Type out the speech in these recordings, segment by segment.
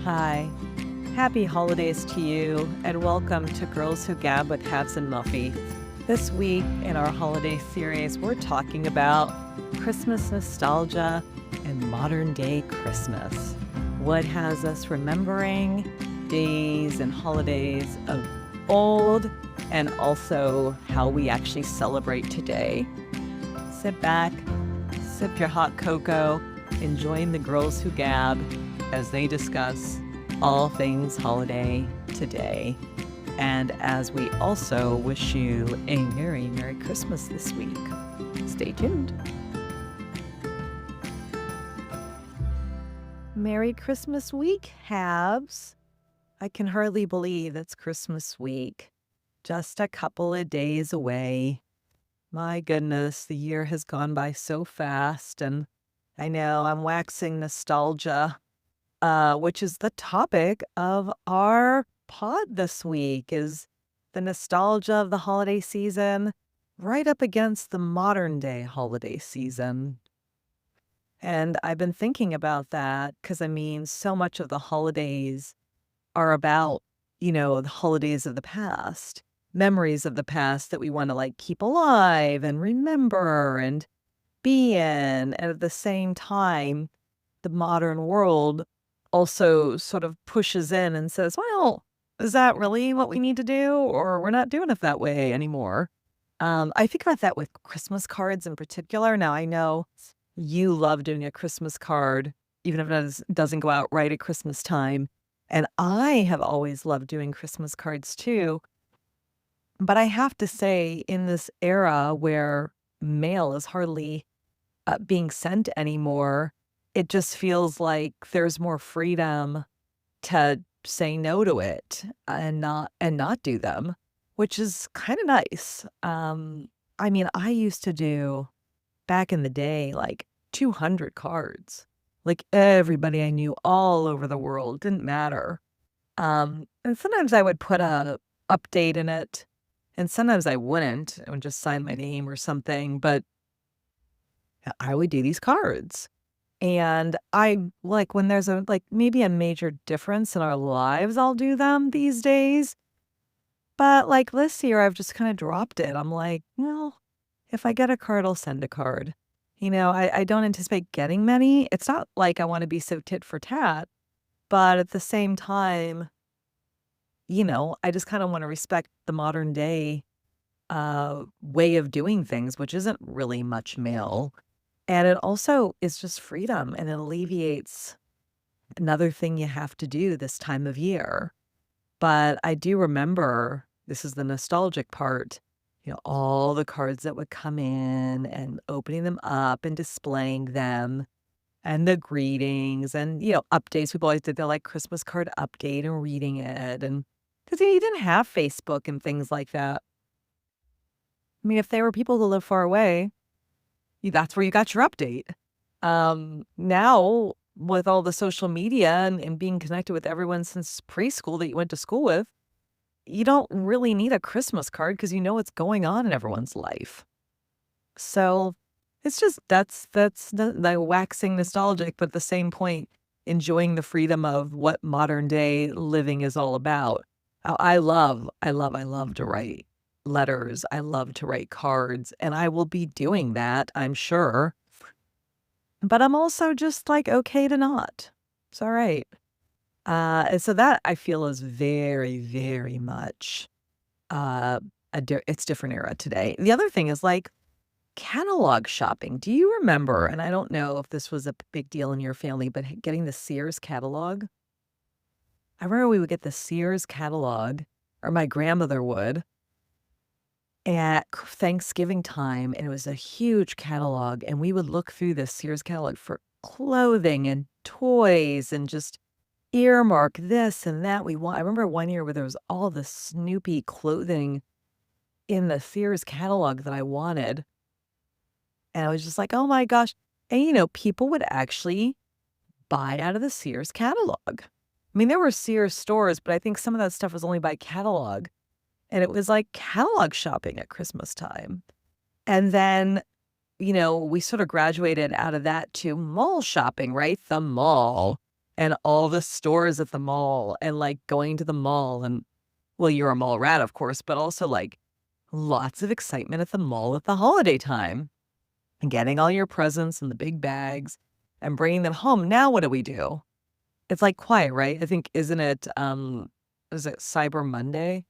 Hi, happy holidays to you, and welcome to Girls Who Gab with Habs and Muffy. This week in our holiday series, we're talking about Christmas nostalgia and modern day Christmas. What has us remembering days and holidays of old, and also how we actually celebrate today. Sit back, sip your hot cocoa, and join the Girls Who Gab as they discuss all things holiday today. And as we also wish you a Merry, Merry Christmas this week. Stay tuned. Merry Christmas week, Habs. I can hardly believe it's Christmas week. Just a couple of days away. My goodness, the year has gone by so fast, and I know I'm waxing nostalgia, which is the topic of our pod this week, is the nostalgia of the holiday season right up against the modern day holiday season. And I've been thinking about that because, so much of the holidays are about, the holidays of the past, memories of the past that we want to keep alive and remember and be in. And at the same time, the modern world also sort of pushes in and says, well, is that really what we need to do? Or we're not doing it that way anymore. I think about that with Christmas cards in particular. Now, I know you love doing a Christmas card, even if it doesn't go out right at Christmas time. And I have always loved doing Christmas cards too. But I have to say, in this era where mail is hardly being sent anymore, it just feels like there's more freedom to say no to it and not do them, which is kind of nice. I used to do back in the day 200 cards, everybody I knew all over the world, didn't matter. And sometimes I would put a update in it, and sometimes I wouldn't. I would just sign my name or something, but I would do these cards. And I when there's maybe a major difference in our lives, I'll do them these days. But this year, I've just kind of dropped it. I'm like, well, if I get a card, I'll send a card. I don't anticipate getting many. It's not like I want to be so tit for tat, but at the same time, I just kind of want to respect the modern day way of doing things, which isn't really much mail. And it also is just freedom, and it alleviates another thing you have to do this time of year. But I do remember, this is the nostalgic part, all the cards that would come in and opening them up and displaying them and the greetings and, updates. People always did their Christmas card update and reading it. And because you didn't have Facebook and things like that. If there were people who live far away, that's where you got your update. Now, with all the social media and being connected with everyone since preschool that you went to school with, you don't really need a Christmas card because you know what's going on in everyone's life. So it's just, that's the waxing nostalgic, but at the same point, enjoying the freedom of what modern day living is all about. I love to write letters. I love to write cards, and I will be doing that, I'm sure. But I'm also just okay to not. It's all right. And so that I feel is very, very much it's different era today. The other thing is catalog shopping. Do you remember, and I don't know if this was a big deal in your family, but getting the Sears catalog? I remember we would get the Sears catalog, or my grandmother would, at Thanksgiving time, and it was a huge catalog, and we would look through this Sears catalog for clothing and toys and just earmark this and that we want. I remember one year where there was all the Snoopy clothing in the Sears catalog that I wanted. And I was just like, oh my gosh. And people would actually buy out of the Sears catalog. There were Sears stores, but I think some of that stuff was only by catalog. And it was catalog shopping at Christmas time. And then, we sort of graduated out of that to mall shopping, right? The mall. and all the stores at the mall and like going to the mall and well, you're a mall rat, of course, but also like lots of excitement at the mall at the holiday time and getting all your presents and the big bags and bringing them home. Now, what do we do? It's like quiet, right? I think, isn't it, is it Cyber Monday?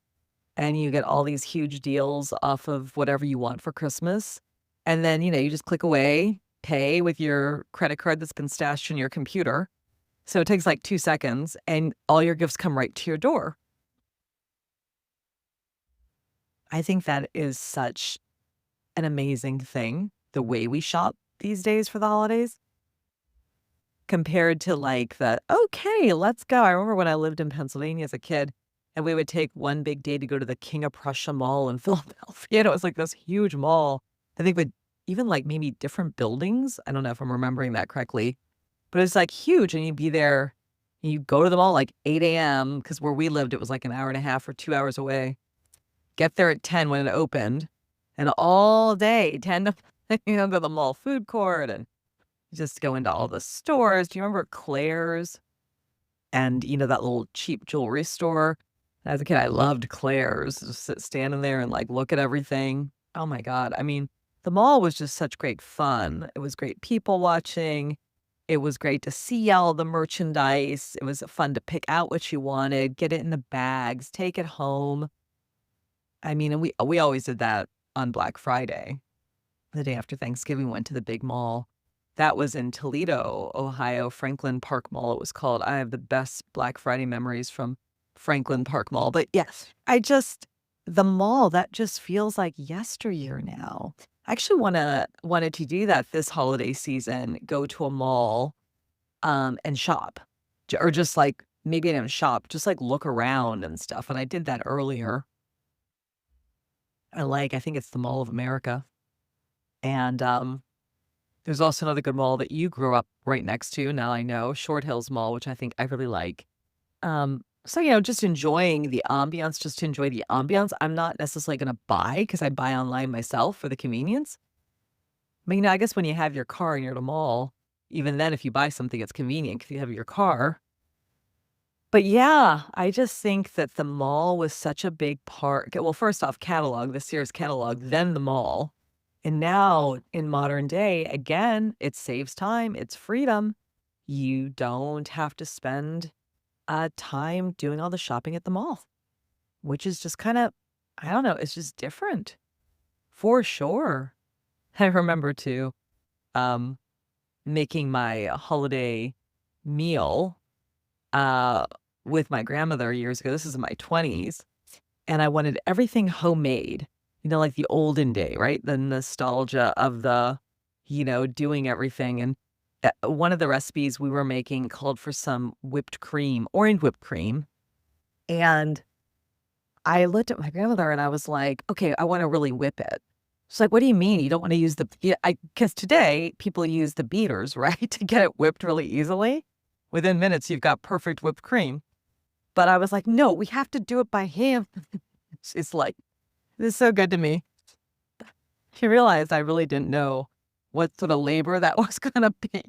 And you get all these huge deals off of whatever you want for Christmas. And then, you just click away, pay with your credit card that's been stashed in your computer. So it takes like 2 seconds and all your gifts come right to your door. I think that is such an amazing thing, the way we shop these days for the holidays compared to like the, okay, let's go. I remember when I lived in Pennsylvania as a kid and we would take one big day to go to the King of Prussia Mall in Philadelphia. It was like this huge mall. I think with even like maybe different buildings. I don't know if I'm remembering that correctly, but it's like huge. And you'd be there, you go to the mall like 8 a.m. because where we lived, it was like an hour and a half or 2 hours away. Get there at 10 when it opened and all day, 10 to, go to the mall food court and just go into all the stores. Do you remember Claire's and, that little cheap jewelry store? As a kid, I loved Claire's, just standing there and like look at everything. Oh my God. I mean, the mall was just such great fun. It was great people watching. It was great to see all the merchandise. It was fun to pick out what you wanted, get it in the bags, take it home. I mean, and we always did that on Black Friday. The day after Thanksgiving, went to the big mall. That was in Toledo, Ohio, Franklin Park Mall, it was called. I have the best Black Friday memories from Franklin Park Mall. But yes, the mall, that just feels like yesteryear now. I actually wanted to do that this holiday season, go to a mall and shop. Or just like, maybe I didn't shop, just like look around and stuff. And I did that earlier. I think it's the Mall of America. And there's also another good mall that you grew up right next to. Now I know Short Hills Mall, which I think I really like. So, just enjoying the ambiance, just to enjoy the ambiance. I'm not necessarily going to buy because I buy online myself for the convenience. But, I guess when you have your car and you're at a mall, even then, if you buy something, it's convenient because you have your car. But yeah, I just think that the mall was such a big part. Well, first off, catalog, the Sears catalog, then the mall. And now in modern day, again, it saves time. It's freedom. You don't have to spend time doing all the shopping at the mall, which is just kind of, I don't know, it's just different for sure. I remember too, making my holiday meal with my grandmother years ago. This is in my 20s. And I wanted everything homemade, like the olden day, right? The nostalgia of the, doing everything. And one of the recipes we were making called for some whipped cream, orange whipped cream. And I looked at my grandmother and I was like, okay, I want to really whip it. She's like, what do you mean? You don't want to use because today people use the beaters, right? To get it whipped really easily. Within minutes, you've got perfect whipped cream. But I was like, no, we have to do it by hand. She's like, this is so good to me. She realized I really didn't know what sort of labor that was going to be.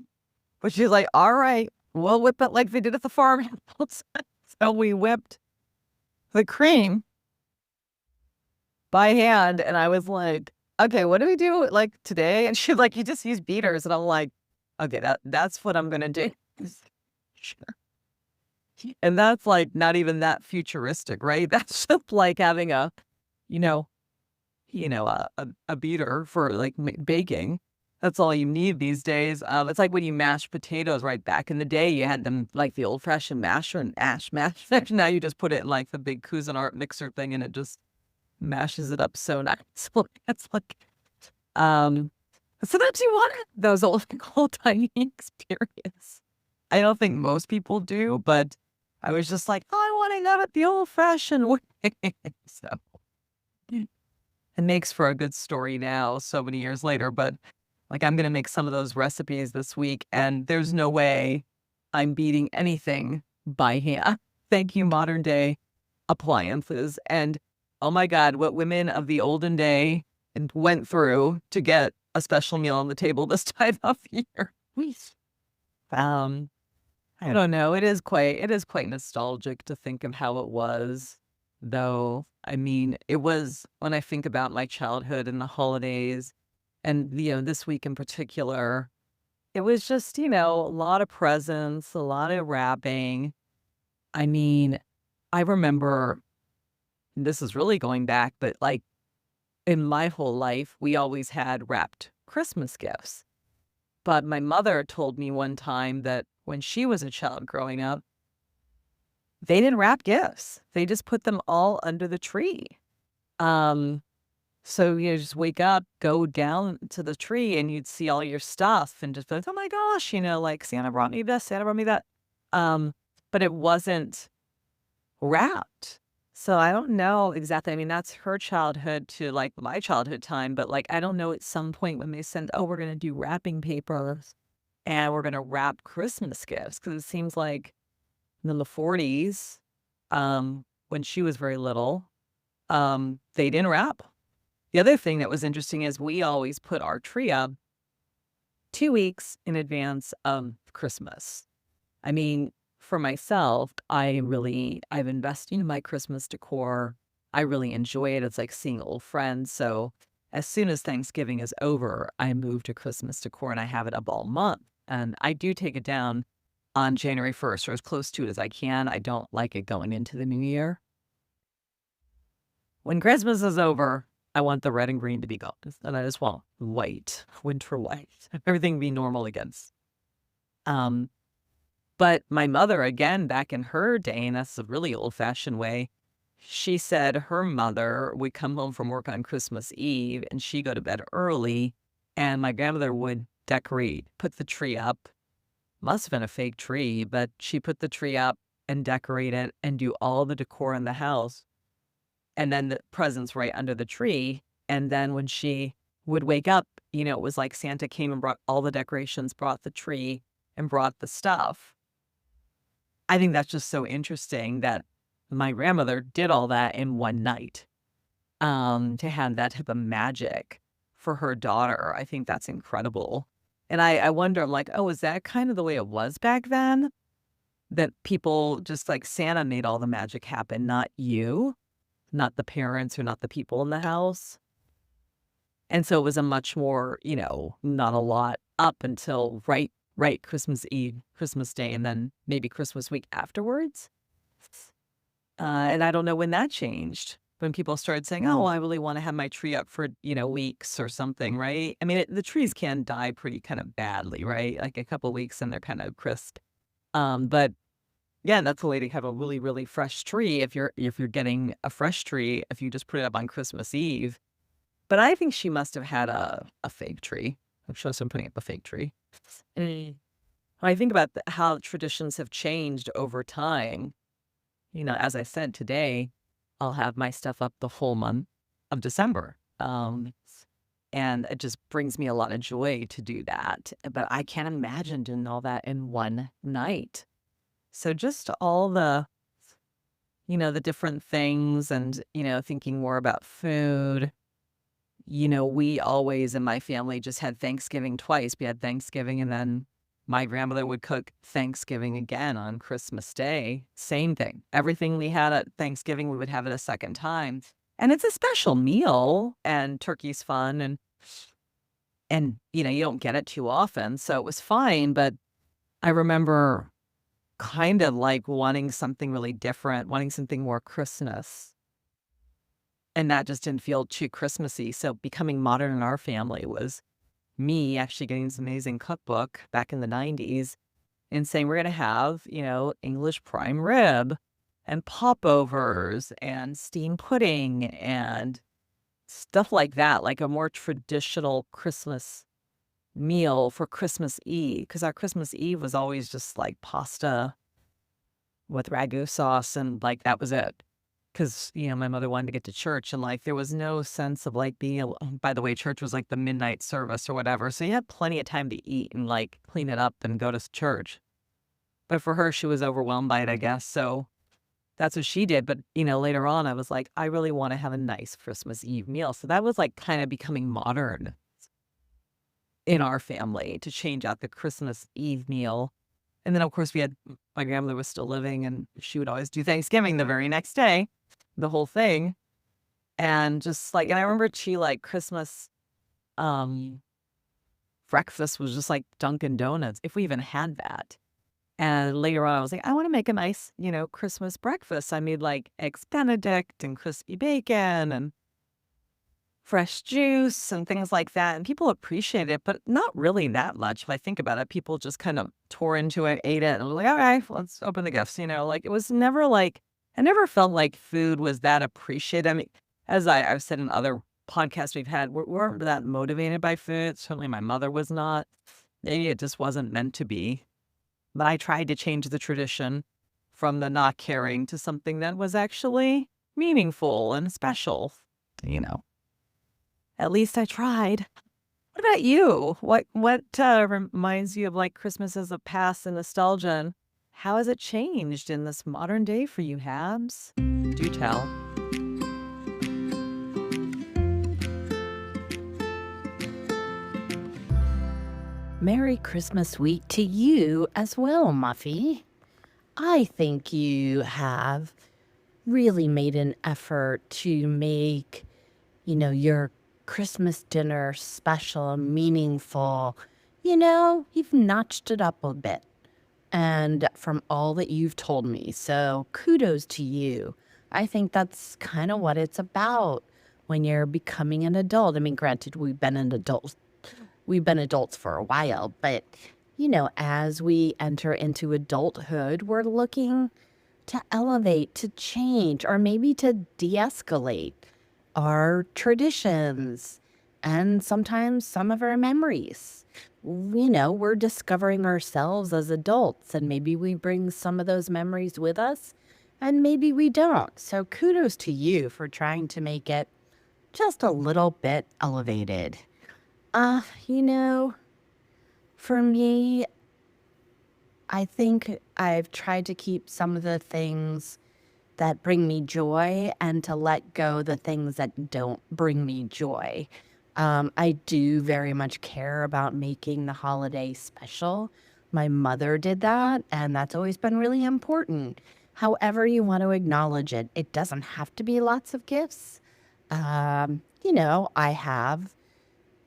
But she's like, all right, we'll whip it like they did at the farmhouse. So we whipped the cream by hand. And I was like, okay, what do we do like today? And she's like, you just use beaters. And I'm like, okay, that's what I'm going to do. Sure. And that's like not even that futuristic, right? That's just like having a beater for like baking. That's all you need these days. It's like when you mash potatoes, right? Back in the day, you had them like the old fashioned masher and mash. Now you just put it in like the big Cuisinart mixer thing and it just mashes it up so nice. It's like, so that's you want those old timey experience. I don't think most people do, but I was just like, oh, I want to have it the old fashioned way. So it makes for a good story now, so many years later. But like, I'm going to make some of those recipes this week, and there's no way I'm beating anything by hand. Thank you, modern day appliances. And oh my God, what women of the olden day went through to get a special meal on the table this time of year. I don't know. It is quite nostalgic to think of how it was, though. I mean, it was when I think about my childhood and the holidays and, this week in particular, it was just, a lot of presents, a lot of wrapping. I mean, I remember this is really going back, but like in my whole life, we always had wrapped Christmas gifts. But my mother told me one time that when she was a child growing up, they didn't wrap gifts. They just put them all under the tree. Um, so you just wake up, go down to the tree, and you'd see all your stuff and just be like, oh my gosh, like Santa brought me this, Santa brought me that. Um, but it wasn't wrapped. So I don't know exactly. I mean, that's her childhood to like my childhood time, but like I don't know at some point when they said, oh, we're gonna do wrapping paper and we're gonna wrap Christmas gifts. Cause it seems like in the 40s, when she was very little, they didn't wrap. The other thing that was interesting is we always put our tree up 2 weeks in advance of Christmas. I mean, for myself, I've invested in my Christmas decor. I really enjoy it. It's like seeing old friends. So as soon as Thanksgiving is over, I move to Christmas decor and I have it up all month. And I do take it down on January 1st or as close to it as I can. I don't like it going into the new year. When Christmas is over, I want the red and green to be gone. And I just want white, winter white, everything be normal again. Um, but my mother, again, back in her day, and that's a really old-fashioned way, she said her mother would come home from work on Christmas Eve, and she'd go to bed early, and my grandmother would decorate, put the tree up. Must have been a fake tree, but she put the tree up and decorate it and do all the decor in the house, and then the presents right under the tree. And then when she would wake up, it was like Santa came and brought all the decorations, brought the tree, and brought the stuff. I think that's just so interesting that my grandmother did all that in one night, to have that type of magic for her daughter. I think that's incredible. And I wonder, I'm like, oh, is that kind of the way it was back then? That people just like Santa made all the magic happen, not you, not the parents or not the people in the house. And so it was a much more, not a lot up until right Christmas Eve, Christmas Day, and then maybe Christmas week afterwards. And I don't know when that changed. When people started saying, "Oh, I really want to have my tree up for, weeks or something," right? I mean, the trees can die pretty kind of badly, right? Like a couple weeks and they're kind of crisp. But yeah, that's a way to have a really, really fresh tree if you're getting a fresh tree, if you just put it up on Christmas Eve. But I think she must have had a fake tree. I'm sure I'm putting up a fake tree. Mm. When I think about how traditions have changed over time, as I said today, I'll have my stuff up the whole month of December. And it just brings me a lot of joy to do that. But I can't imagine doing all that in one night. So just all the different things and, thinking more about food. We always in my family just had Thanksgiving twice. We had Thanksgiving and then my grandmother would cook Thanksgiving again on Christmas Day. Same thing. Everything we had at Thanksgiving, we would have it a second time. And it's a special meal and turkey's fun and you don't get it too often. So it was fine. But I remember kind of like wanting something really different, wanting something more Christmas. And that just didn't feel too Christmassy. So becoming modern in our family was me actually getting this amazing cookbook back in the 90s and saying we're going to have, English prime rib and popovers and steamed pudding and stuff like that, like a more traditional Christmas meal for Christmas Eve. Because our Christmas Eve was always just like pasta with ragu sauce and like that was it. Because, my mother wanted to get to church and like there was no sense of like being able, by the way, church was like the midnight service or whatever. So you had plenty of time to eat and like clean it up and go to church. But for her, she was overwhelmed by it, I guess. So that's what she did. But, later on, I was like, I really want to have a nice Christmas Eve meal. So that was like kind of becoming modern in our family to change out the Christmas Eve meal And then, of course, we had my grandmother was still living, and she would always do Thanksgiving the very next day, the whole thing. And just like, and I remember she like Christmas um breakfast was just like Dunkin' Donuts, if we even had that. And later on, I was like, I want to make a nice, Christmas breakfast. I made like eggs Benedict and crispy bacon and fresh juice and things like that. And people appreciate it, but not really that much. If I think about it, people just kind of tore into it, ate it, and were like, all right, let's open the gifts. Like it was never like, I never felt like food was that appreciated. I mean, as I've said in other podcasts we've had, we weren't that motivated by food. Certainly my mother was not. Maybe it just wasn't meant to be. But I tried to change the tradition from the not caring to something that was actually meaningful and special, you know. At least I tried. What about you? What reminds you of like Christmas as a past and nostalgia? And how has it changed in this modern day for you, Habs? Do tell. Merry Christmas week to you as well, Muffy. I think you have really made an effort to make, your Christmas dinner special, meaningful. You've notched it up a bit. And from all that you've told me, so kudos to you. I think that's kind of what it's about when you're becoming an adult. I mean, granted, we've been adults for a while, but as we enter into adulthood, we're looking to elevate, to change, or maybe to de-escalate our traditions and sometimes some of our memories. We're discovering ourselves as adults, and maybe we bring some of those memories with us, and maybe we don't. So kudos to you for trying to make it just a little bit elevated. For me, I think I've tried to keep some of the things that bring me joy and to let go the things that don't bring me joy. I do very much care about making the holiday special. My mother did that, and that's always been really important. However you want to acknowledge it, it doesn't have to be lots of gifts. I have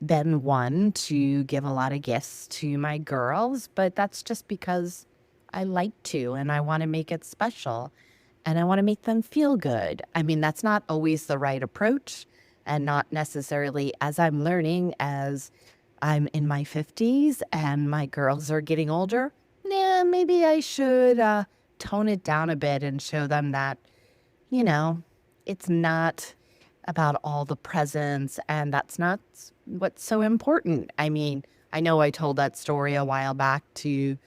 been one to give a lot of gifts to my girls, but that's just because I like to and I want to make it special and I want to make them feel good. I mean, that's not always the right approach and not necessarily as I'm learning as I'm in my 50s and my girls are getting older. Yeah, maybe I should tone it down a bit and show them that, it's not about all the presents, and that's not what's so important. I mean, I know I told that story a while back to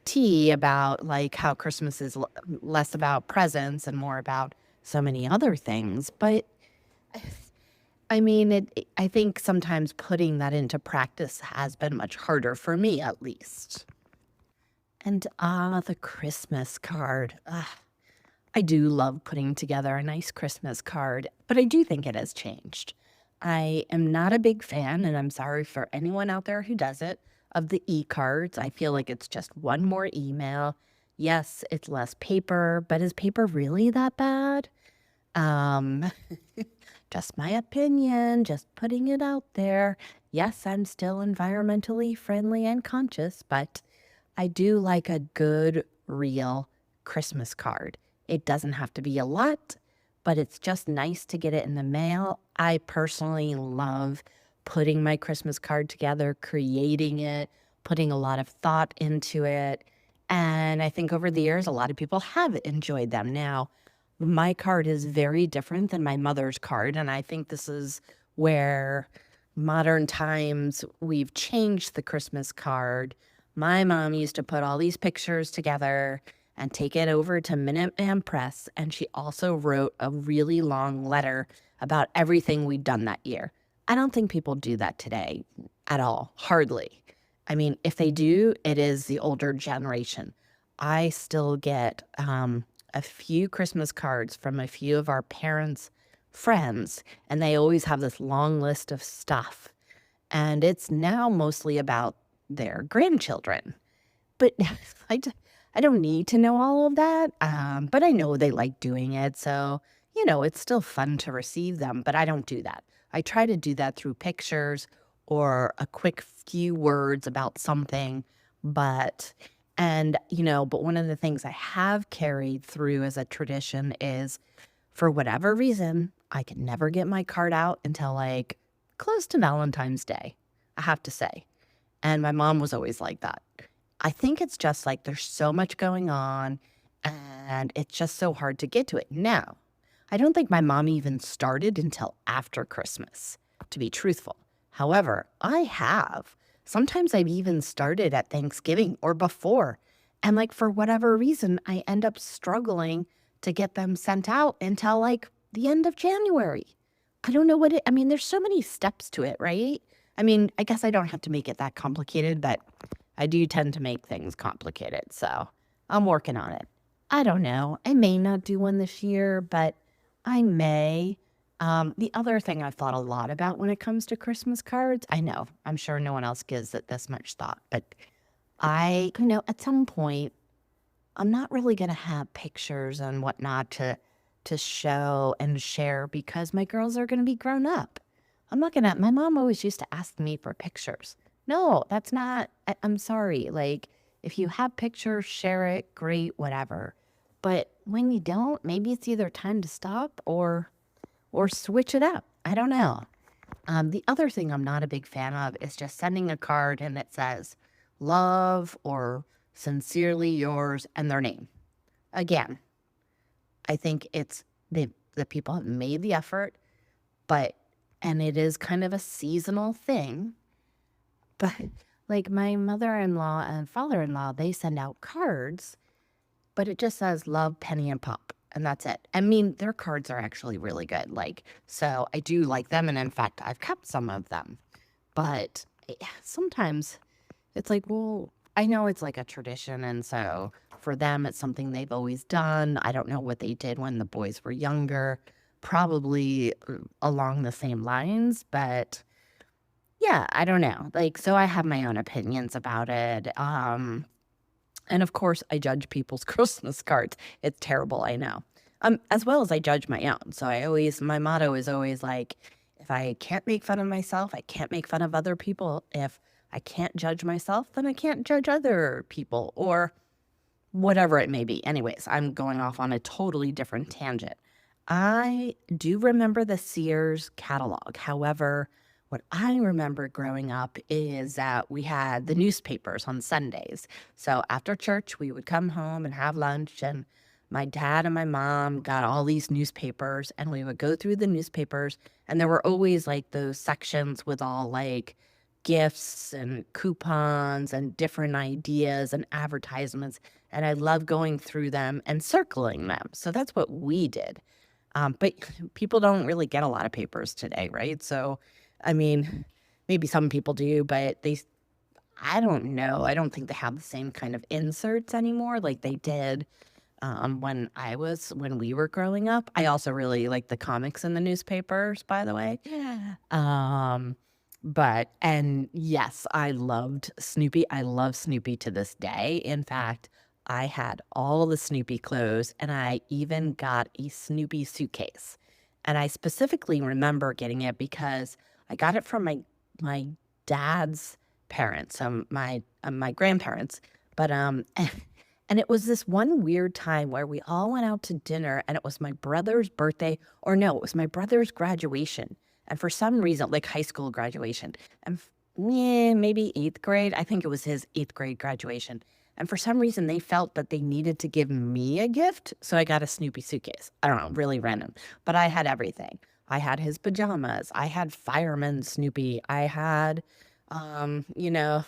T about like how Christmas is less about presents and more about so many other things. But I mean, I think sometimes putting that into practice has been much harder for me, at least. And the Christmas card. I do love putting together a nice Christmas card, but I do think it has changed. I am not a big fan, and I'm sorry for anyone out there who does it, of the e-cards. I feel like it's just one more email. Yes, it's less paper, but is paper really that bad? Um, just my opinion, just putting it out there. Yes, I'm still environmentally friendly and conscious, but I do like a good, real Christmas card. It doesn't have to be a lot, but it's just nice to get it in the mail. I personally love putting my Christmas card together, creating it, putting a lot of thought into it. And I think over the years, a lot of people have enjoyed them. Now, my card is very different than my mother's card. And I think this is where modern times we've changed the Christmas card. My mom used to put all these pictures together and take it over to Minuteman Press. And she also wrote a really long letter about everything we'd done that year. I don't think people do that today at all, hardly. I mean, if they do, it is the older generation. I still get a few Christmas cards from a few of our parents' friends, and they always have this long list of stuff. And it's now mostly about their grandchildren. But I don't need to know all of that, but I know they like doing it. So, it's still fun to receive them, but I don't do that. I try to do that through pictures or a quick few words about something. But, but one of the things I have carried through as a tradition is for whatever reason, I could never get my card out until like close to Valentine's Day, I have to say. And my mom was always like that. I think it's just like there's so much going on and it's just so hard to get to it. Now, I don't think my mom even started until after Christmas, to be truthful. However, I have. Sometimes I've even started at Thanksgiving or before. And like for whatever reason, I end up struggling to get them sent out until like the end of January. I don't know I mean, there's so many steps to it, right? I mean, I guess I don't have to make it that complicated, but I do tend to make things complicated. So I'm working on it. I don't know. I may not do one this year, but I may. The other thing I've thought a lot about when it comes to Christmas cards, I know, I'm sure no one else gives it this much thought, but at some point, I'm not really going to have pictures and whatnot to show and share because my girls are going to be grown up. I'm not going to, my mom always used to ask me for pictures. No, that's not, I'm sorry. Like, if you have pictures, share it, great, whatever. But when you don't, maybe it's either time to stop or switch it up. I don't know. The other thing I'm not a big fan of is just sending a card and it says love or sincerely yours and their name. Again, I think the people have made the effort, and it is kind of a seasonal thing. But like my mother-in-law and father-in-law, they send out cards, but it just says love, Penny, and Pop. And that's it. I mean, their cards are actually really good. Like, so I do like them. And in fact, I've kept some of them. But sometimes it's like, well, I know it's like a tradition. And so for them, it's something they've always done. I don't know what they did when the boys were younger, probably along the same lines. But yeah, I don't know. Like, so I have my own opinions about it. And of course, I judge people's Christmas cards. It's terrible, I know. As well as I judge my own. So my motto is always like, if I can't make fun of myself, I can't make fun of other people. If I can't judge myself, then I can't judge other people or whatever it may be. Anyways, I'm going off on a totally different tangent. I do remember the Sears catalog. However, what I remember growing up is that we had the newspapers on Sundays. So after church, we would come home and have lunch, and my dad and my mom got all these newspapers, and we would go through the newspapers, and there were always like those sections with all like gifts and coupons and different ideas and advertisements. And I love going through them and circling them. So that's what we did. But people don't really get a lot of papers today, right? So I mean, maybe some people do, but I don't know. I don't think they have the same kind of inserts anymore like they did when we were growing up. I also really like the comics in the newspapers, by the way. Yeah. And yes, I loved Snoopy. I love Snoopy to this day. In fact, I had all the Snoopy clothes and I even got a Snoopy suitcase. And I specifically remember getting it because I got it from my dad's parents, my grandparents, but and it was this one weird time where we all went out to dinner, and it was my brother's birthday, or no, it was my brother's graduation, and for some reason, like high school graduation, and yeah, maybe 8th grade. I think it was his 8th grade graduation. And for some reason, they felt that they needed to give me a gift. So I got a Snoopy suitcase. I don't know, really random. But I had everything. I had his pajamas. I had fireman Snoopy. I had, you know,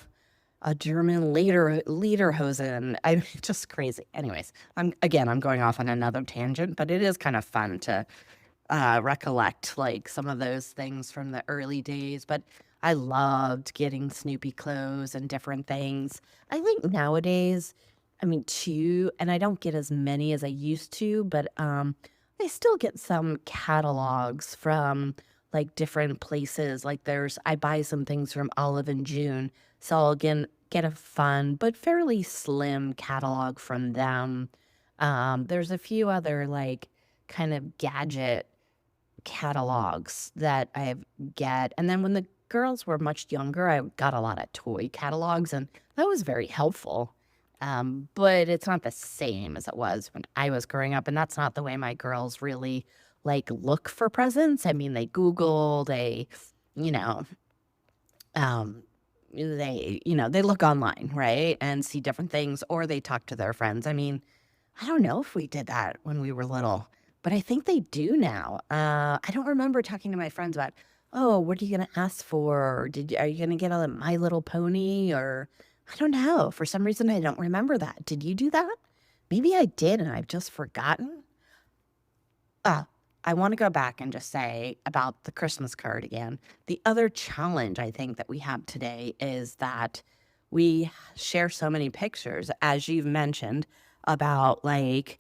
a German lederhosen. I'm just crazy. Anyways, I'm going off on another tangent, but it is kind of fun to recollect like some of those things from the early days. But I loved getting Snoopy clothes and different things. I think nowadays, I mean, too, and I don't get as many as I used to, but I still get some catalogs from like different places. Like I buy some things from Olive and June. So I'll get get a fun but fairly slim catalog from them. There's a few other like kind of gadget catalogs that I get. And then when the girls were much younger, I got a lot of toy catalogs, and that was very helpful. But it's not the same as it was when I was growing up, and that's not the way my girls really like look for presents. I mean, they Google, you know, um, they look online, right, and see different things, or they talk to their friends. I mean, I don't know if we did that when we were little, but I think they do now. I don't remember talking to my friends about, "Oh, what are you gonna ask for? Or are you gonna get a My Little Pony?" Or I don't know. For some reason, I don't remember that. Did you do that? Maybe I did, and I've just forgotten. Uh, I want to go back and just say about the Christmas card again. The other challenge I think that we have today is that we share so many pictures, as you've mentioned, about like,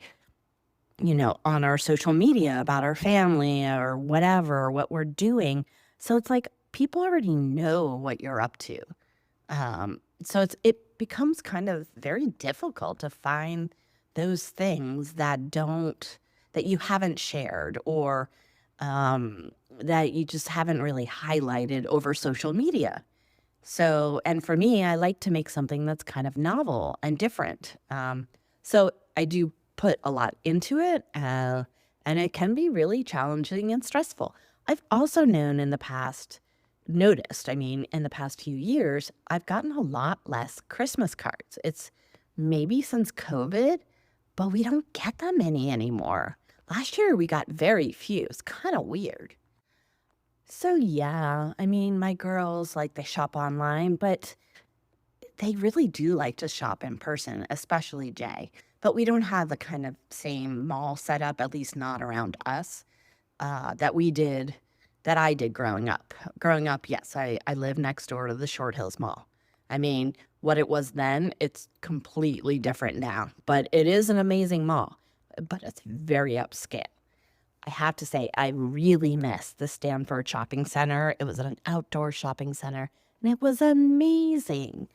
on our social media about our family or whatever, what we're doing. So it's like people already know what you're up to. So it becomes kind of very difficult to find those things that you haven't shared, or that you just haven't really highlighted over social media. So, and for me, I like to make something that's kind of novel and different. So I do put a lot into it, and it can be really challenging and stressful. I've also noticed, I mean, in the past few years, I've gotten a lot less Christmas cards. It's maybe since COVID, but we don't get that many anymore. Last year, we got very few. It's kind of weird. So, yeah, I mean, my girls, like, they shop online, but they really do like to shop in person, especially Jay. But we don't have the kind of same mall setup, at least not around us, that we did, that I did growing up. Growing up, yes, I live next door to the Short Hills Mall. I mean, what it was then, it's completely different now, but it is an amazing mall, but it's very upscale. I have to say, I really miss the Stanford Shopping Center. It was an outdoor shopping center, and it was amazing.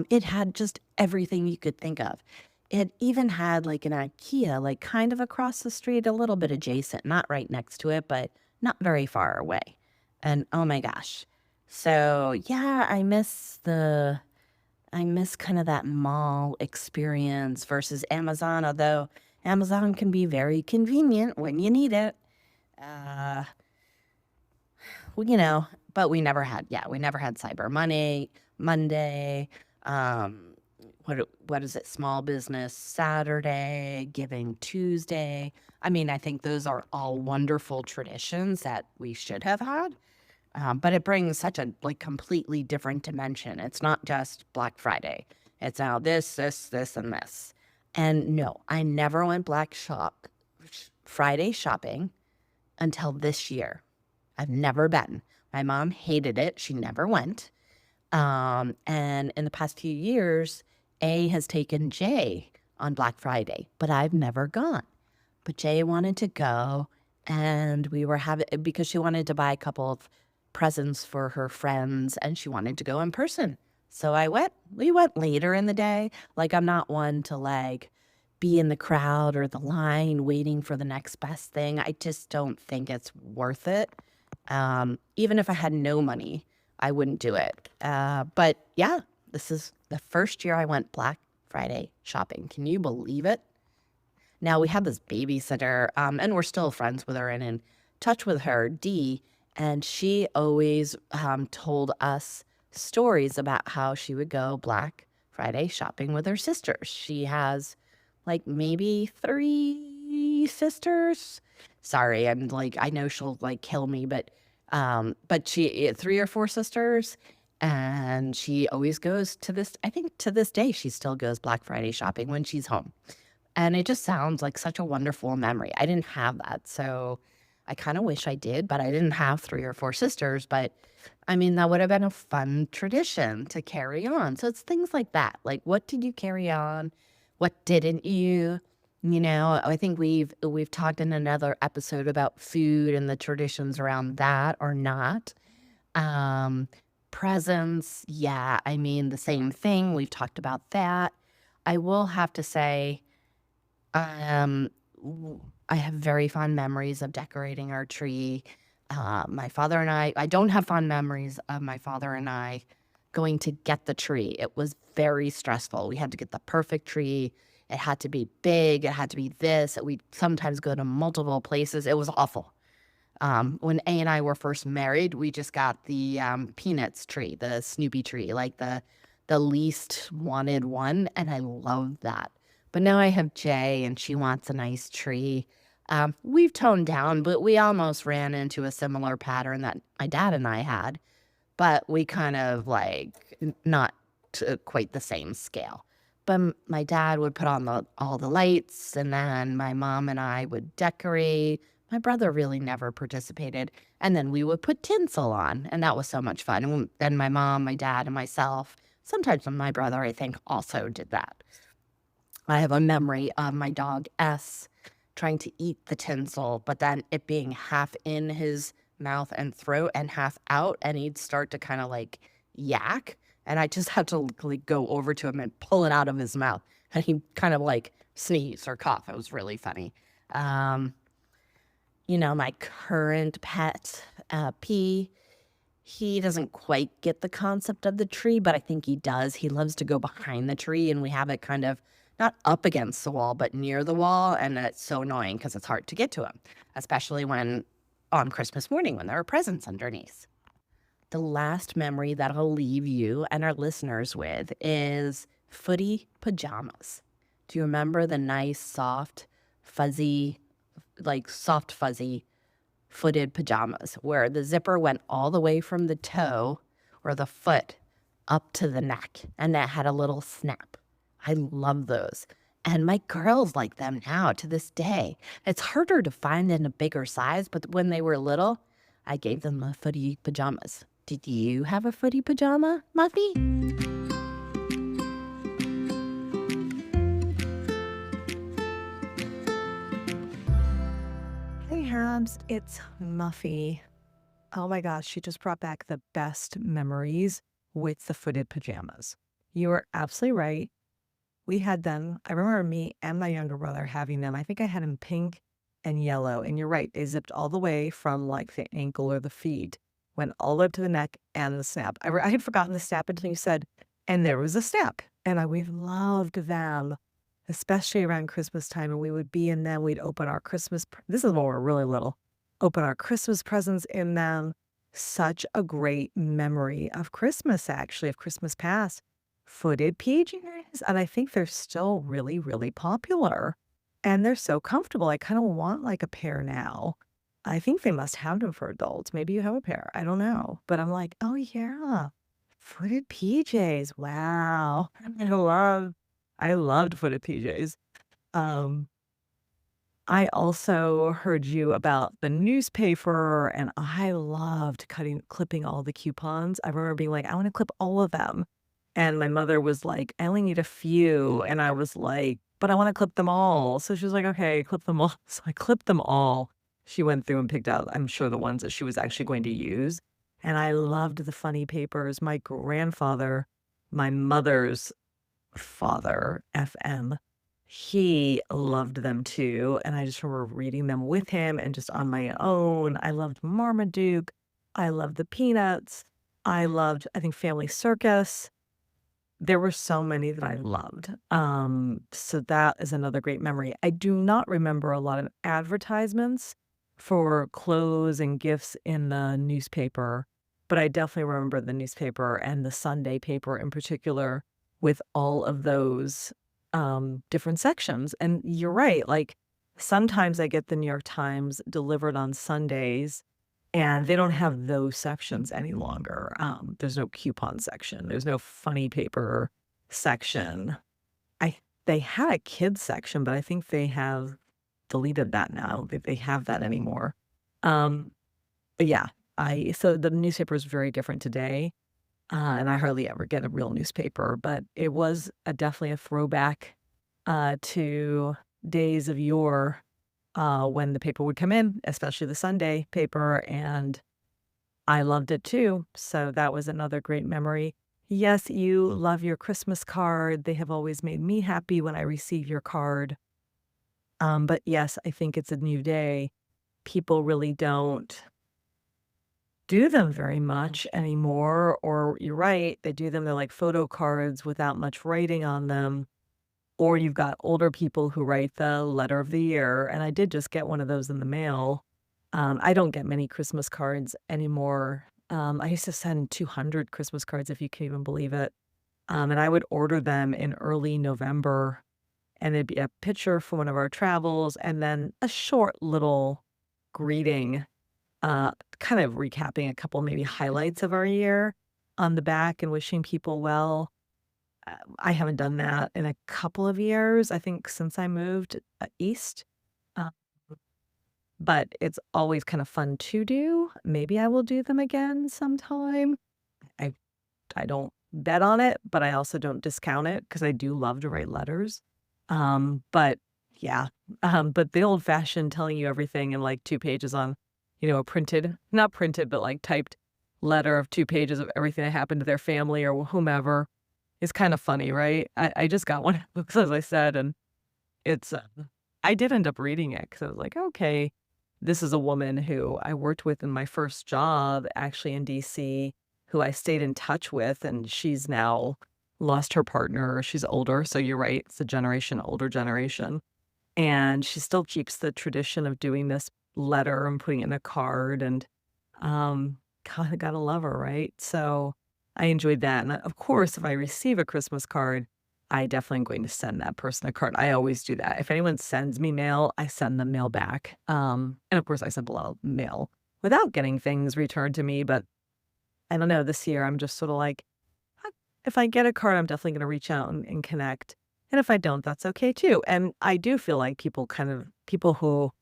It had just everything you could think of. It even had like an IKEA, like kind of across the street, a little bit adjacent, not right next to it, but not very far away. And oh my gosh. So yeah, I miss kind of that mall experience versus Amazon, although Amazon can be very convenient when you need it. Uh, well, but we never had Cyber Monday. Um, what is it? Small Business Saturday, Giving Tuesday. I mean, I think those are all wonderful traditions that we should have had. But it brings such a like completely different dimension. It's not just Black Friday. It's now this, and this. And no, I never went Friday shopping until this year. I've never been. My mom hated it. She never went. And in the past few years, A has taken Jay on Black Friday, but I've never gone. But Jay wanted to go, and we were having, because she wanted to buy a couple of presents for her friends, and she wanted to go in person. So I went. We went later in the day. Like, I'm not one to like be in the crowd or the line waiting for the next best thing. I just don't think it's worth it. Even if I had no money, I wouldn't do it. But yeah, this is the first year I went Black Friday shopping. Can you believe it? Now we have this babysitter, and we're still friends with her and in touch with her, Dee, and she always told us stories about how she would go Black Friday shopping with her sisters. She has like maybe 3 sisters. Sorry, I'm like, I know she'll like kill me, but she 3 or 4 sisters, and she always goes to this. I think to this day she still goes Black Friday shopping when she's home. And it just sounds like such a wonderful memory. I didn't have that, so I kind of wish I did, but I didn't have 3 or 4 sisters. But I mean, that would have been a fun tradition to carry on. So it's things like that. Like, what did you carry on? What didn't you? I think we've talked in another episode about food and the traditions around that or not. Um, Presents, yeah, I mean, the same thing. We've talked about that. I will have to say, I have very fond memories of decorating our tree. My father and I don't have fond memories of my father and I going to get the tree. It was very stressful. We had to get the perfect tree. It had to be big. It had to be this. We'd sometimes go to multiple places. It was awful. When A and I were first married, we just got the Peanuts tree, the Snoopy tree, like the least wanted one, and I love that. But now I have Jay, and she wants a nice tree. We've toned down, but we almost ran into a similar pattern that my dad and I had, but we kind of not to quite the same scale. But my dad would put on all the lights, and then my mom and I would decorate. My brother really never participated. And then we would put tinsel on, and that was so much fun. And then my mom, my dad, and myself, sometimes my brother, I think, also did that. I have a memory of my dog S trying to eat the tinsel, but then it being half in his mouth and throat and half out, and he'd start to kind of yak. And I just had to go over to him and pull it out of his mouth. And he kind of sneeze or cough. It was really funny. Um, my current pet, P, he doesn't quite get the concept of the tree, but I think he does. He loves to go behind the tree, and we have it kind of not up against the wall, but near the wall. And it's so annoying because it's hard to get to him, especially when on Christmas morning when there are presents underneath. The last memory that I'll leave you and our listeners with is footy pajamas. Do you remember the nice, fuzzy, soft, fuzzy footed pajamas where the zipper went all the way from the toe or the foot up to the neck and that had a little snap? I love those. And my girls like them now to this day. It's harder to find in a bigger size, but when they were little, I gave them the footy pajamas. Did you have a footy pajama, Muffy? Hey, Habs, it's Muffy. Oh my gosh, she just brought back the best memories with the footed pajamas. You were absolutely right. We had them. I remember me and my younger brother having them. I think I had them pink and yellow. And you're right, they zipped all the way from the ankle or the feet, went all the way up to the neck and the snap. I had forgotten the snap until you said, and there was a snap. And we loved them, especially around Christmas time. And we would be in them. We'd open our this is when we were really little, open our Christmas presents in them. Such a great memory of Christmas, actually, of Christmas past. Footed PJs, and I think they're still really, really popular, and they're so comfortable. I kind of want a pair now. I think they must have them for adults. Maybe you have a pair. I don't know, but I'm like, oh yeah, footed PJs. Wow, I loved footed PJs. Um, I also heard you about the newspaper, and I loved clipping all the coupons. I remember being like, I want to clip all of them. And my mother was like, I only need a few. And I was like, but I want to clip them all. So she was like, okay, clip them all. So I clipped them all. She went through and picked out, I'm sure, the ones that she was actually going to use. And I loved the funny papers. My grandfather, my mother's father, FM, he loved them too. And I just remember reading them with him and just on my own. I loved Marmaduke. I loved the Peanuts. I think, Family Circus. There were so many that I loved. So that is another great memory. I do not remember a lot of advertisements for clothes and gifts in the newspaper, but I definitely remember the newspaper and the Sunday paper in particular with all of those different sections. And you're right, sometimes I get the New York Times delivered on Sundays and they don't have those sections any longer. There's no coupon section. There's no funny paper section. They had a kids section, but I think they have deleted that now. They have that anymore. But yeah, so the newspaper is very different today, and I hardly ever get a real newspaper. But it was definitely a throwback to days of yore when the paper would come in, especially the Sunday paper, and I loved it too, so that was another great memory. Yes, you love your Christmas card. They have always made me happy when I receive your card. But yes, I think it's a new day. People really don't do them very much anymore, or you're right, they do them, they're like photo cards without much writing on them, or you've got older people who write the letter of the year, and I did just get one of those in the mail. I don't get many Christmas cards anymore. I used to send 200 Christmas cards, if you can even believe it, and I would order them in early November, and it'd be a picture from one of our travels and then a short little greeting, uh, kind of recapping a couple maybe highlights of our year on the back and wishing people well. I haven't done that in a couple of years, I think since I moved, east, uh, but it's always kind of fun to do. Maybe I will do them again sometime. I I don't bet on it, but I also don't discount it because I do love to write letters. But yeah, but the old fashioned telling you everything in like 2 pages on, a printed, not printed, but like typed letter of 2 pages of everything that happened to their family or whomever is kind of funny, right? I just got one of those, as I said, and it's, I did end up reading it because I was like, okay, this is a woman who I worked with in my first job, actually in DC, who I stayed in touch with, and she's now lost her partner. She's older, so you're right, it's a generation, older generation, and she still keeps the tradition of doing this letter and putting it in a card, and, kinda gotta love her, right? So, I enjoyed that, and, of course, if I receive a Christmas card, I definitely am going to send that person a card. I always do that. If anyone sends me mail, I send them mail back, and, of course, I send a lot of mail without getting things returned to me, but I don't know, this year, I'm just sorta like, "Uh, if I get a card, I'm definitely gonna reach out and connect, and if I don't, that's okay too." And I do feel like people who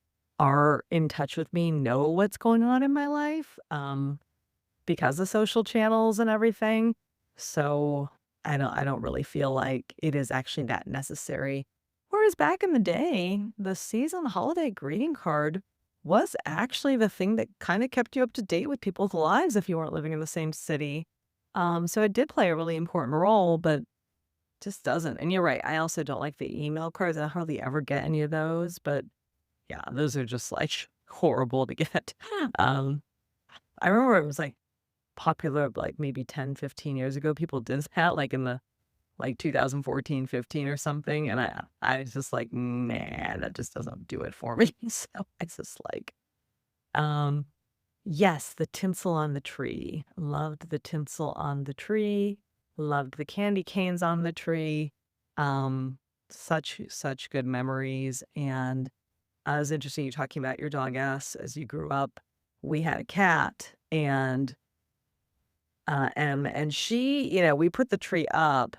are in touch with me know what's going on in my life, because of social channels and everything. So, I don't really feel like it is actually that necessary. Whereas back in the day, the season holiday greeting card was actually the thing that kinda kept you up to date with people's lives if you weren't living in the same city. So it did play a really important role, but just doesn't. And you're right, I also don't like the email cards. I hardly ever get any of those, but yeah, those are just, like, horrible to get. Um, I remember it was, like, popular, like, maybe 10, 15 years ago. People did that, like, in the, like, 2014, 15 or something, and I was just like, "Nah, that just doesn't do it for me." So, it's just like, um yes, the tinsel on the tree. Loved the tinsel on the tree, loved the candy canes on the tree. Such good memories, and, it was interesting you talking about your dog S as you grew up. We had a cat, and she, we put the tree up,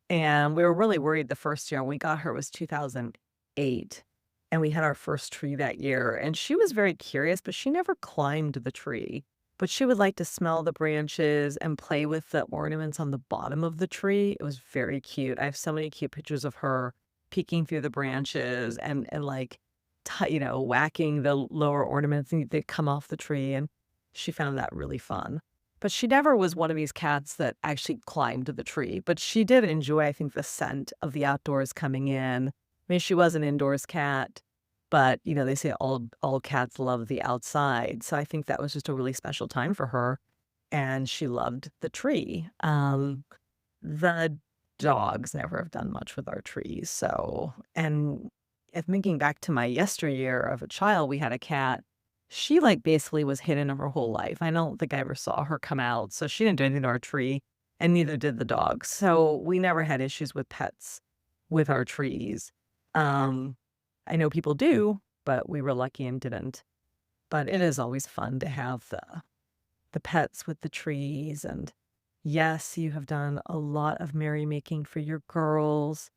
and we were really worried the first year. When we got her, it was 2008, and we had our first tree that year, and she was very curious, but she never climbed the tree. But she would like to smell the branches and play with the ornaments on the bottom of the tree. It was very cute. I have so many cute pictures of her peeking through the branches and like, whacking the lower ornaments and they come off the tree, and she found that really fun. But she never was one of these cats that actually climbed the tree, but she did enjoy, I think, the scent of the outdoors coming in. I mean, she was an indoors cat, but, they say all cats love the outside, so I think that was just a really special time for her, and she loved the tree. The dogs never have done much with our trees, so and thinking back to my yesteryear of a child, we had a cat. She, like, basically was hidden her whole life. I don't think I ever saw her come out, so she didn't do anything to our tree, and neither did the dogs. So we never had issues with pets with our trees. Um, I know people do, but we were lucky and didn't. But it is always fun to have the pets with the trees, and yes, you have done a lot of merrymaking for your girls,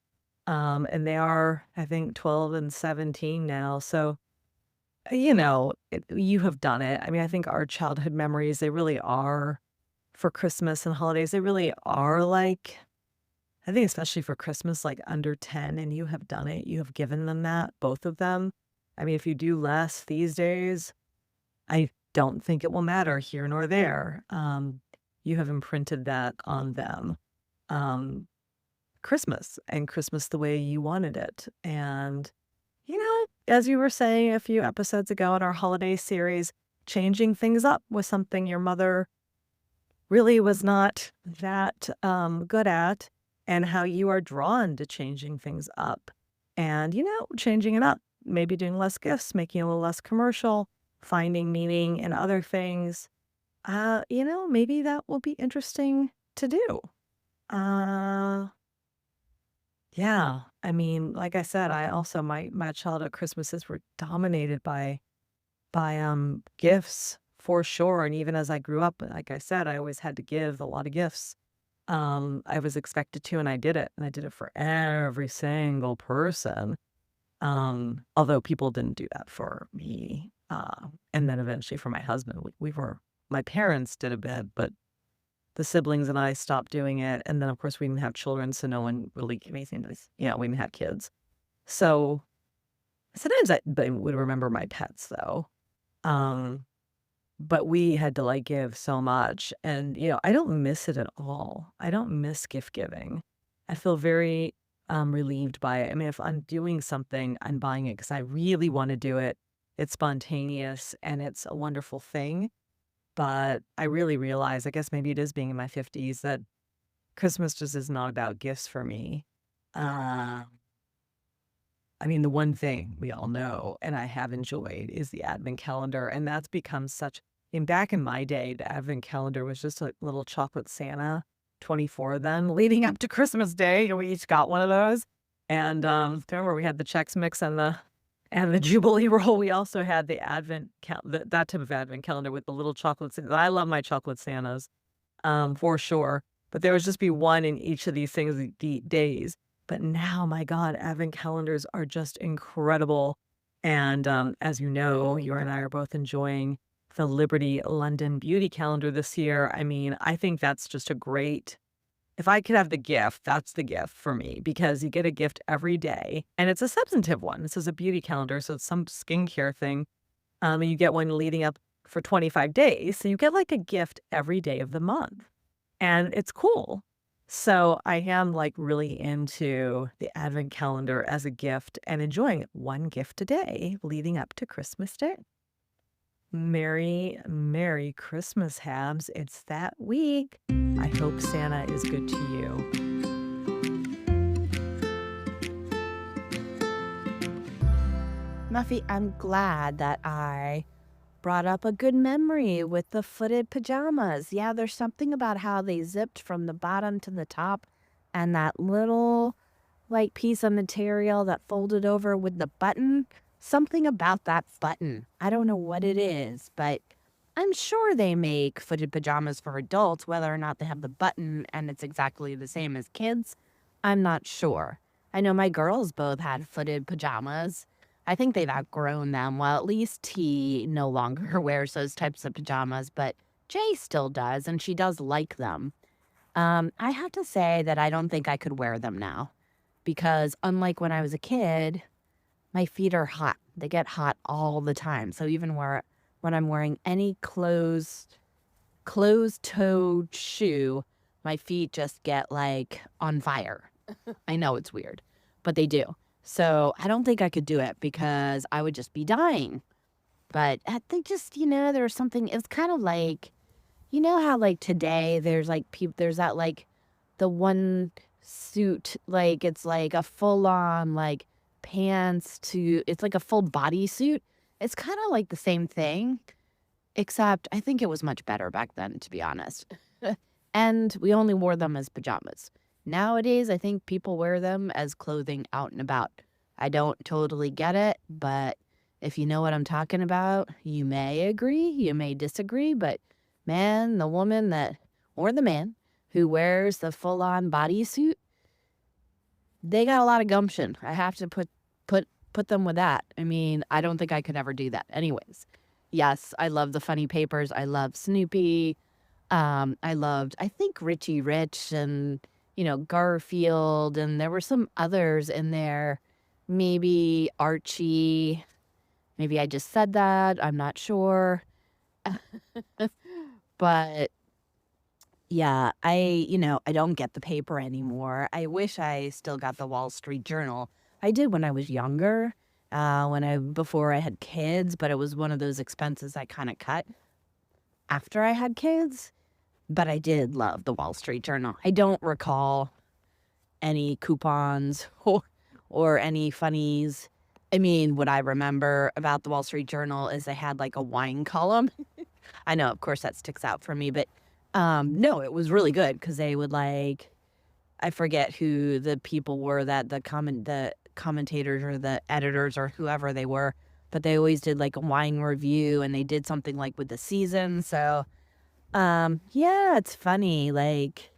and they are, I think, 12 and 17 now, so you have done it. I mean, I think our childhood memories, they really are for Christmas and holidays, they really are like, I think especially for Christmas, like under 10, and you have done it. You have given them that, both of them. I mean, if you do less these days, I don't think it will matter here nor there. You have imprinted that on them. Um, Christmas and Christmas the way you wanted it. And, as you were saying a few episodes ago in our holiday series, changing things up was something your mother really was not that good at, and how you are drawn to changing things up and, changing it up, maybe doing less gifts, making it a little less commercial, finding meaning in other things. Maybe that will be interesting to do. Uh, yeah. I mean, like I said, I also my childhood Christmases were dominated by gifts for sure. And even as I grew up, like I said, I always had to give a lot of gifts. I was expected to, and I did it. And I did it for every single person. Although people didn't do that for me. And then eventually for my husband, my parents did a bit, but the siblings and I stopped doing it. And then, of course, we didn't have children, so no one really gave anything to us. Yeah, we didn't have kids. So sometimes I would remember my pets, though. Um, but we had to, like, give so much. And, I don't miss it at all. I don't miss gift giving. I feel very relieved by it. I mean, if I'm doing something, I'm buying it because I really want to do it. It's spontaneous and it's a wonderful thing. But I really realize, I guess maybe it is being in my 50s, that Christmas just is not about gifts for me. Uh, I mean, the one thing we all know, and I have enjoyed, is the advent calendar. And that's become back in my day, the advent calendar was just a little chocolate Santa, 24 of them, leading up to Christmas Day. And we each got one of those. And remember, we had the Chex Mix and the Jubilee roll. We also had the that type of advent calendar with the little chocolate Santa. I love my chocolate Santas, for sure. But there would just be one in each of these things, the days. But now, my God, advent calendars are just incredible. And as you know, you and I are both enjoying the Liberty London Beauty Calendar this year. I mean, I think that's just if I could have the gift, that's the gift for me, because you get a gift every day and it's a substantive one. This is a beauty calendar, so it's some skincare thing. And you get one leading up for 25 days. So you get like a gift every day of the month. And it's cool. So I am like really into the advent calendar as a gift and enjoying one gift a day leading up to Christmas Day. Merry Christmas, Habs. It's that week. I hope Santa is good to you. Muffy, I'm glad that I brought up a good memory with the footed pajamas. Yeah, there's something about how they zipped from the bottom to the top, and that little like piece of material that folded over with the button. Something about that button. I don't know what it is, but I'm sure they make footed pajamas for adults, whether or not they have the button and it's exactly the same as kids. I'm not sure. I know my girls both had footed pajamas. I think they've outgrown them. Well, at least T no longer wears those types of pajamas, but Jay still does, and she does like them. I have to say that I don't think I could wear them now because unlike when I was a kid, my feet are hot. They get hot all the time. So even when I'm wearing any closed-toed shoe, my feet just get like on fire. I know it's weird, but they do. So I don't think I could do it because I would just be dying. But I think just, there was something, it's kind of like, how like today there's like there's that like the one suit, like it's like a full on like it's like a full body suit. It's kind of like the same thing, except I think it was much better back then, to be honest. And we only wore them as pajamas. Nowadays, I think people wear them as clothing out and about. I don't totally get it, but if you know what I'm talking about, you may agree, you may disagree, but man, the woman or the man who wears the full-on bodysuit, they got a lot of gumption. I have to put them with that. I mean, I don't think I could ever do that. Anyways, yes, I love the funny papers. I love Snoopy. I think Richie Rich and, Garfield, and there were some others in there. Maybe Archie. Maybe I just said that. I'm not sure. But yeah, I don't get the paper anymore. I wish I still got the Wall Street Journal. I did when I was younger, before I had kids, but it was one of those expenses I kind of cut after I had kids. But I did love the Wall Street Journal. I don't recall any coupons or any funnies. I mean, what I remember about the Wall Street Journal is they had like a wine column. I know, of course, that sticks out for me, but no, it was really good because they would like, I forget who the people were that the commentators or the editors or whoever they were, but they always did like a wine review and they did something like with the season. So, yeah, it's funny. Like,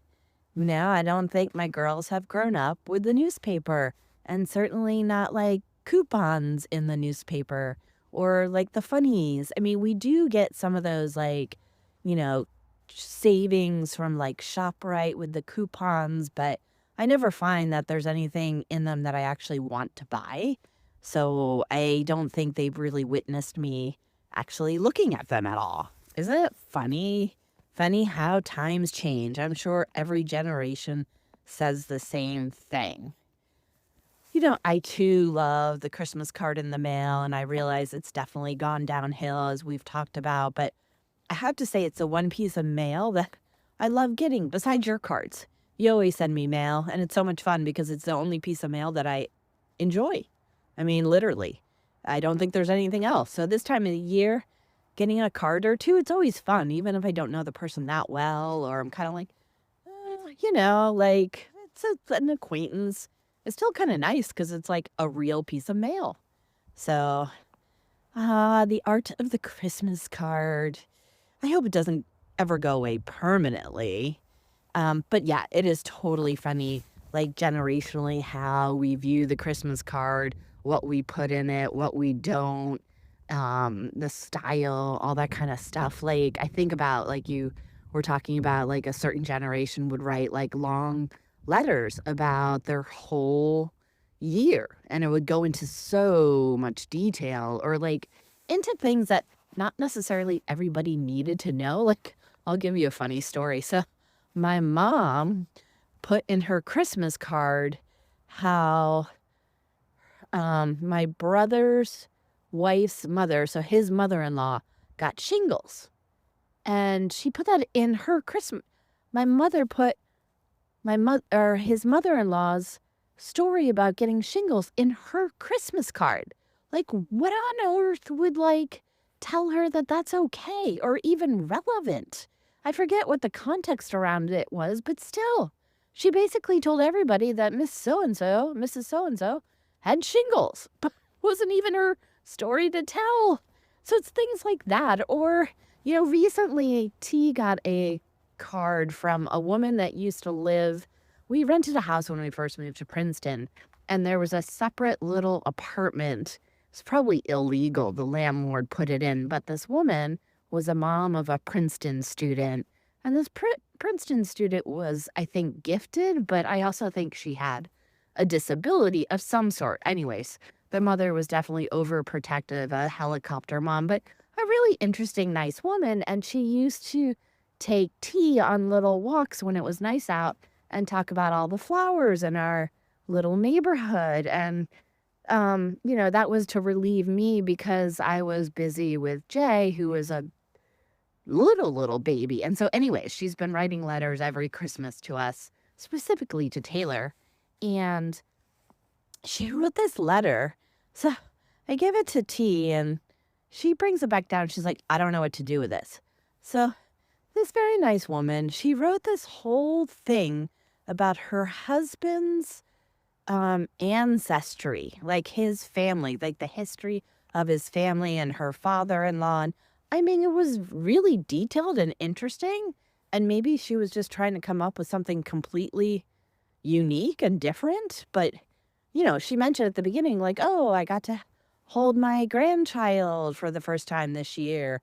no, I don't think my girls have grown up with the newspaper, and certainly not like coupons in the newspaper or like the funnies. I mean, we do get some of those like, you know, savings from like ShopRite with the coupons, but I never find that there's anything in them that I actually want to buy. So I don't think they've really witnessed me actually looking at them at all. Isn't it funny? Funny how times change. I'm sure every generation says the same thing. I too love the Christmas card in the mail, and I realize it's definitely gone downhill as we've talked about, but I have to say it's the one piece of mail that I love getting besides your cards. You always send me mail, and it's so much fun because it's the only piece of mail that I enjoy. I mean, literally. I don't think there's anything else. So this time of the year, getting a card or two, it's always fun, even if I don't know the person that well, or I'm kind of like, like an acquaintance. It's still kind of nice because it's like a real piece of mail. So, the art of the Christmas card. I hope it doesn't ever go away permanently. But yeah, it is totally funny, like generationally, how we view the Christmas card, what we put in it, what we don't, the style, all that kind of stuff. Like, I think about, like, you were talking about, like, a certain generation would write, like, long letters about their whole year, and it would go into so much detail or, like, into things that not necessarily everybody needed to know. Like, I'll give you a funny story. So, my mom put in her Christmas card how my brother's wife's mother, so his mother-in-law, got shingles. And she put that in her Christmas. My mother put his mother-in-law's story about getting shingles in her Christmas card. Like, what on earth would like tell her that that's okay or even relevant? I forget what the context around it was, but still, she basically told everybody that Mrs. So and so, had shingles, but wasn't even her story to tell. So it's things like that. Or, recently T got a card from a woman that used to live. We rented a house when we first moved to Princeton, and there was a separate little apartment. It's probably illegal. The landlord put it in, but this woman was a mom of a Princeton student. And this Princeton student was, I think, gifted, but I also think she had a disability of some sort. Anyways, the mother was definitely overprotective, a helicopter mom, but a really interesting, nice woman. And she used to take tea on little walks when it was nice out and talk about all the flowers in our little neighborhood. And, that was to relieve me because I was busy with Jay, who was a little baby. And so, anyways, she's been writing letters every Christmas to us, specifically to Taylor. And she wrote this letter. So I gave it to T, and she brings it back down. She's like, I don't know what to do with this. So this very nice woman, she wrote this whole thing about her husband's ancestry, like his family, like the history of his family and her father-in-law. And I mean, it was really detailed and interesting. And maybe she was just trying to come up with something completely unique and different. But, she mentioned at the beginning, like, oh, I got to hold my grandchild for the first time this year.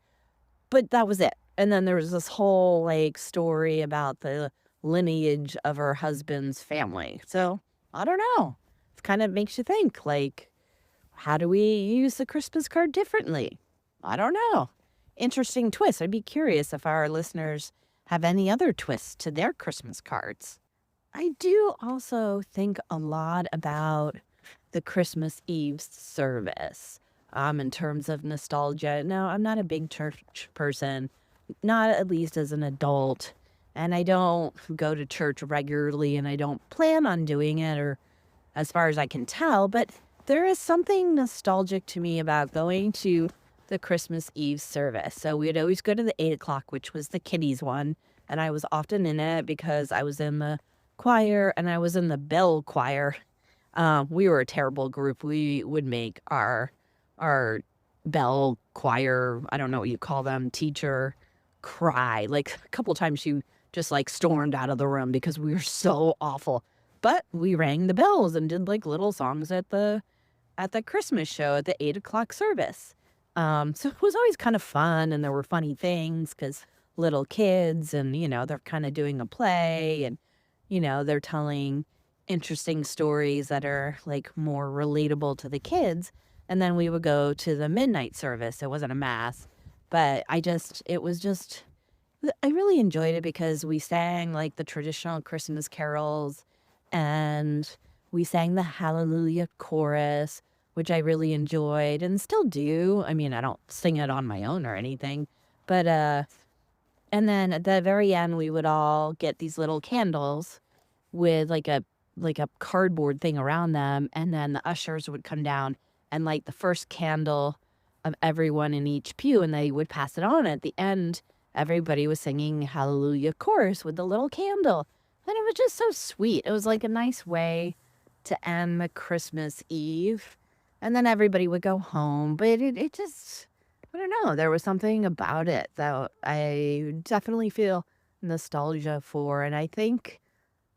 But that was it. And then there was this whole like story about the lineage of her husband's family. So I don't know. It kind of makes you think, like, how do we use the Christmas card differently? I don't know. interesting twists. I'd be curious if our listeners have any other twists to their Christmas cards. I do also think a lot about the Christmas Eve service in terms of nostalgia. Now, I'm not a big church person, not at least as an adult, and I don't go to church regularly, and I don't plan on doing it, or as far as I can tell, but there is something nostalgic to me about going to the Christmas Eve service. So we'd always go to the 8 o'clock, which was the kiddies one, and I was often in it because I was in the choir and I was in the bell choir. We were a terrible group. We would make our bell choir, I don't know what you call them, teacher cry. Like a couple times she just like stormed out of the room because we were so awful. But we rang the bells and did like little songs at the Christmas show at the 8 o'clock service. So it was always kind of fun, and there were funny things because little kids, and they're kind of doing a play, and they're telling interesting stories that are like more relatable to the kids. And then we would go to the midnight service. It wasn't a mass, but I really enjoyed it because we sang like the traditional Christmas carols, and we sang the Hallelujah chorus, which I really enjoyed and still do. I mean, I don't sing it on my own or anything, but and then at the very end, we would all get these little candles with like a cardboard thing around them, and then the ushers would come down and light the first candle of everyone in each pew, and they would pass it on. At the end, everybody was singing Hallelujah chorus with the little candle, and it was just so sweet. It was like a nice way to end the Christmas Eve, and then everybody would go home. But it just, I don't know, there was something about it that I definitely feel nostalgia for, and I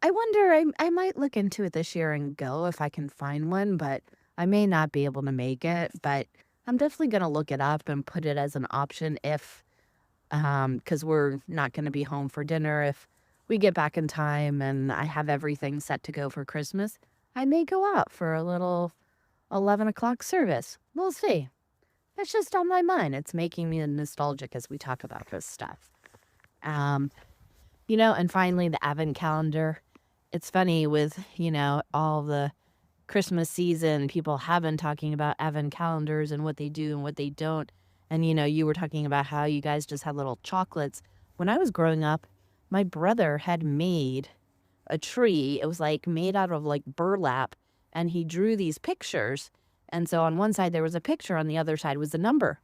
wonder, I might look into it this year and go if I can find one, but I may not be able to make it. But I'm definitely going to look it up and put it as an option because we're not going to be home for dinner. If we get back in time and I have everything set to go for Christmas, I may go out for a little 11 o'clock service. We'll see. It's just on my mind. It's making me nostalgic as we talk about this stuff. And finally, the Advent calendar. It's funny with, all the Christmas season, people have been talking about Advent calendars and what they do and what they don't. And, you were talking about how you guys just had little chocolates. When I was growing up, my brother had made a tree. It was like made out of like burlap, and he drew these pictures. And so on one side there was a picture, on the other side was a number.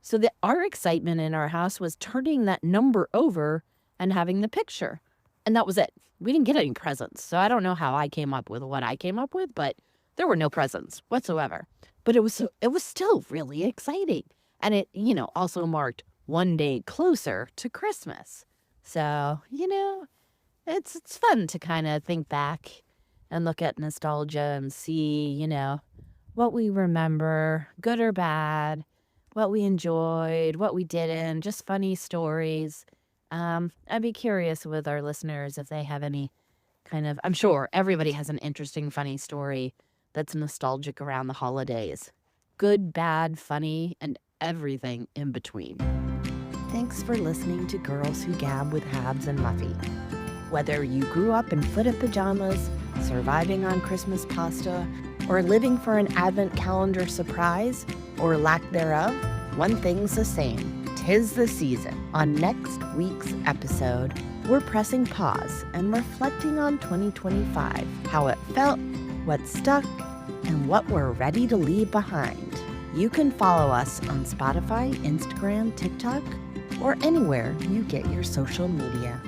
So our excitement in our house was turning that number over and having the picture. And that was it. We didn't get any presents. So I don't know how I came up with what I came up with, but there were no presents whatsoever. But it was still really exciting. And it, also marked one day closer to Christmas. So, it's fun to kind of think back and look at nostalgia and see, what we remember, good or bad, what we enjoyed, what we didn't, just funny stories. I'd be curious with our listeners if they have any I'm sure everybody has an interesting, funny story that's nostalgic around the holidays. Good, bad, funny, and everything in between. Thanks for listening to Girls Who Gab with Habs and Muffy. Whether you grew up in footed pajamas, surviving on Christmas pasta, or living for an Advent calendar surprise, or lack thereof, one thing's the same. 'Tis the season. On next week's episode, we're pressing pause and reflecting on 2025, how it felt, what stuck, and what we're ready to leave behind. You can follow us on Spotify, Instagram, TikTok, or anywhere you get your social media.